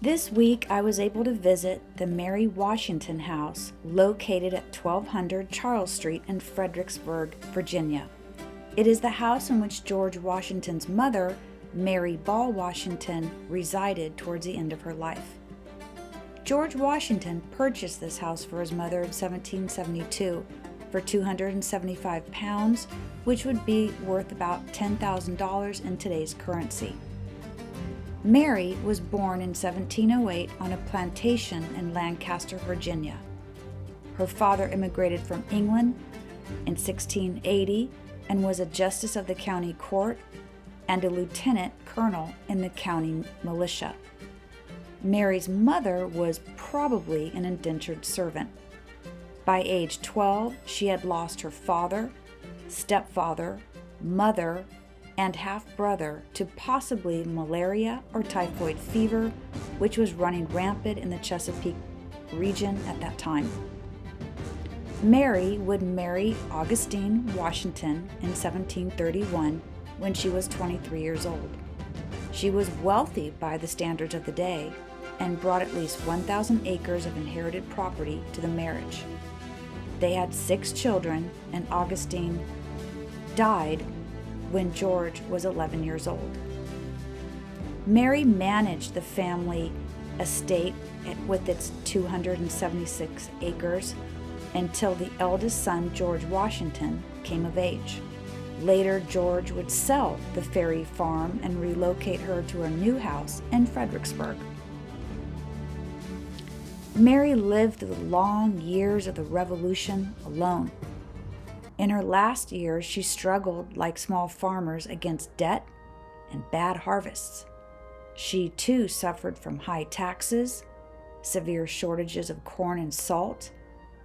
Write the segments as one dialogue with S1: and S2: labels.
S1: This week, I was able to visit the Mary Washington House located at 1200 Charles Street in Fredericksburg, Virginia. It is the house in which George Washington's mother, Mary Ball Washington, resided towards the end of her life. George Washington purchased this house for his mother in 1772 for £275, which would be worth about $10,000 in today's currency. Mary was born in 1708 on a plantation in Lancaster, Virginia. Her father immigrated from England in 1680 and was a justice of the county court and a lieutenant colonel in the county militia. Mary's mother was probably an indentured servant. By age 12, she had lost her father, stepfather, mother, and half-brother to possibly malaria or typhoid fever, which was running rampant in the Chesapeake region at that time. Mary would marry Augustine Washington in 1731 when she was 23 years old. She was wealthy by the standards of the day and brought at least 1,000 acres of inherited property to the marriage. They had 6 children, and Augustine died when George was 11 years old. Mary managed the family estate with its 276 acres until the eldest son, George Washington, came of age. Later, George would sell the Ferry farm and relocate her to her new house in Fredericksburg. Mary lived the long years of the Revolution alone. In her last years, she struggled like small farmers against debt and bad harvests. She too suffered from high taxes, severe shortages of corn and salt,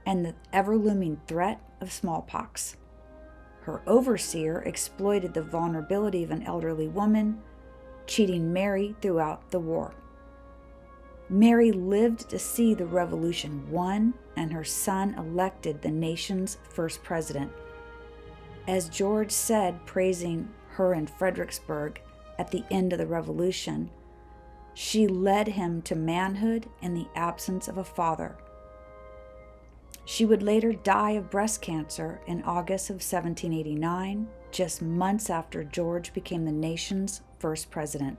S1: and the ever-looming threat of smallpox. Her overseer exploited the vulnerability of an elderly woman, cheating Mary throughout the war. Mary lived to see the revolution won and her son elected the nation's first president. As George said, praising her in Fredericksburg at the end of the revolution, she led him to manhood in the absence of a father. She would later die of breast cancer in August of 1789, just months after George became the nation's first president.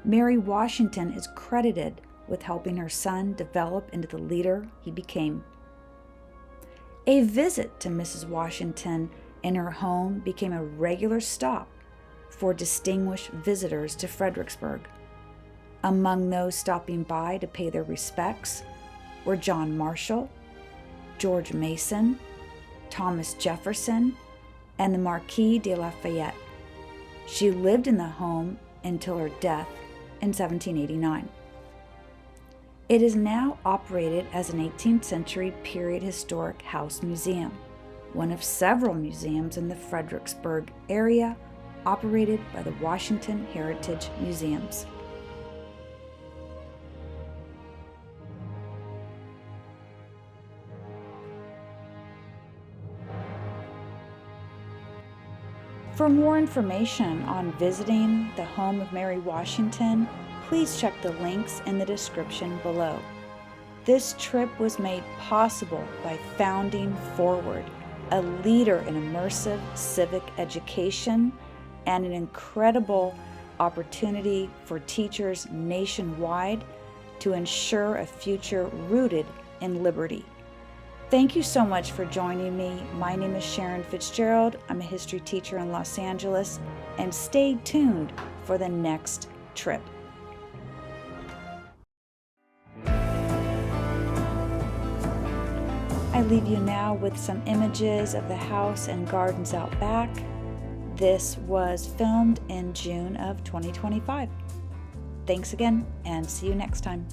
S1: Mary Washington is credited with helping her son develop into the leader he became. A visit to Mrs. Washington in her home became a regular stop for distinguished visitors to Fredericksburg. Among those stopping by to pay their respects were John Marshall, George Mason, Thomas Jefferson, and the Marquis de Lafayette. She lived in the home until her death in 1789. It is now operated as an 18th century period historic house museum, one of several museums in the Fredericksburg area operated by the Washington Heritage Museums. For more information on visiting the home of Mary Washington, please check the links in the description below. This trip was made possible by Founding Forward, a leader in immersive civic education and an incredible opportunity for teachers nationwide to ensure a future rooted in liberty. Thank you so much for joining me. My name is Sharon Fitzgerald. I'm a history teacher in Los Angeles, and stay tuned for the next trip. I leave you now with some images of the house and gardens out back. This was filmed in June of 2025. Thanks again, and see you next time.